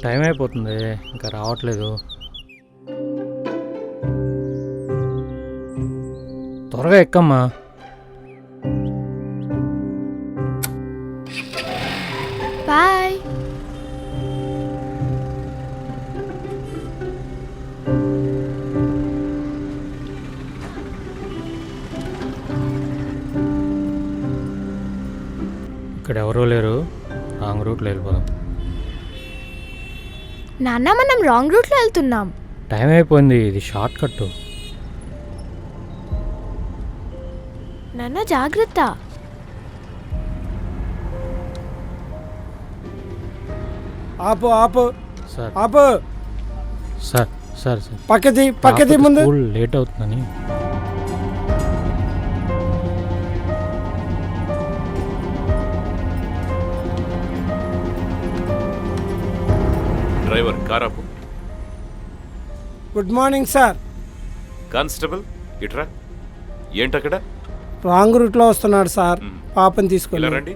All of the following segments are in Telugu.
టైం అయిపోతుంది, ఇంకా రావట్లేదు. త్వరగా ఎక్కమ్మా. బాయ్. ఇక్కడ ఎవరూ లేరు, రాంగ్ రూట్లో వెళ్ళిపోదాం. నాన్న మనం రాంగ్ రూట్లో వెళ్తున్నాం. టైం అయిపోయింది, ఇది షార్ట్ కట్. నాన్న జాగ్రత్త. ఆపు ఆపు సార్ ఆపు. సార్ సార్ సార్ పక్కది ముందు. స్కూల్ లేట్ అవుతుందని. డ్రైవర్ కారాపు. Good morning sir. కానిస్టేబుల్ ఇట్రా. ఏంటక్కడ? రాంగ్ రూట్లో వస్తున్నాడు సార్, పాపని ఇలా తీసుకెళ్ళి. రండి.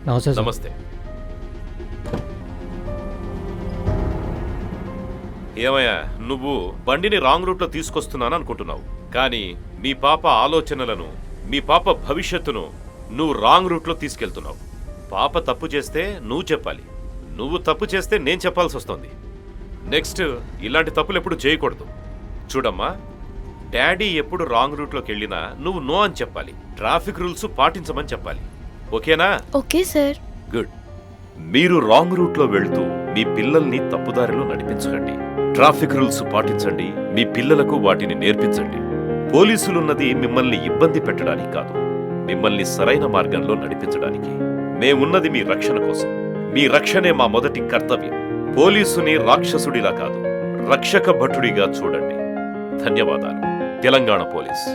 నమస్తే సార్. నమస్తే. ఏమయ్యా, నువ్వు బండిని రాంగ్ రూట్లో తీసుకొస్తున్నాను అనుకుంటున్నావు, కానీ మీ పాప ఆలోచనలను, మీ పాప భవిష్యత్తును నువ్వు రాంగ్ రూట్లో తీసుకెళ్తున్నావు. పాప తప్పు చేస్తే నువ్వు చెప్పాలి, నువ్వు తప్పు చేస్తే నేను చెప్పాల్సి వస్తుంది. నెక్స్ట్ ఇలాంటి తప్పులు ఎప్పుడు చేయకూడదు. చూడమ్మా, డాడీ ఎప్పుడు రాంగ్ రూట్లోకి వెళ్ళినా నువ్వు నో అని చెప్పాలి, ట్రాఫిక్ రూల్స్ పాటించమని చెప్పాలి. ఓకేనా? Okay sir. గుడ్. మీరు రాంగ్ రూట్లో వెళ్తూ మీ పిల్లల్ని తప్పుదారిలో నడిపించకండి. ట్రాఫిక్ రూల్స్ పాటించండి, మీ పిల్లలకు వాటిని నేర్పించండి. పోలీసులున్నది మిమ్మల్ని ఇబ్బంది పెట్టడానికి కాదు, మిమ్మల్ని సరైన మార్గంలో నడిపించడానికి. మేమున్నది మీ రక్షణ కోసం. మీ రక్షణే మా మొదటి కర్తవ్యం. పోలీసుని రాక్షసుడిలా కాదు, రక్షక భటుడిగా చూడండి. ధన్యవాదాలు. తెలంగాణ పోలీస్.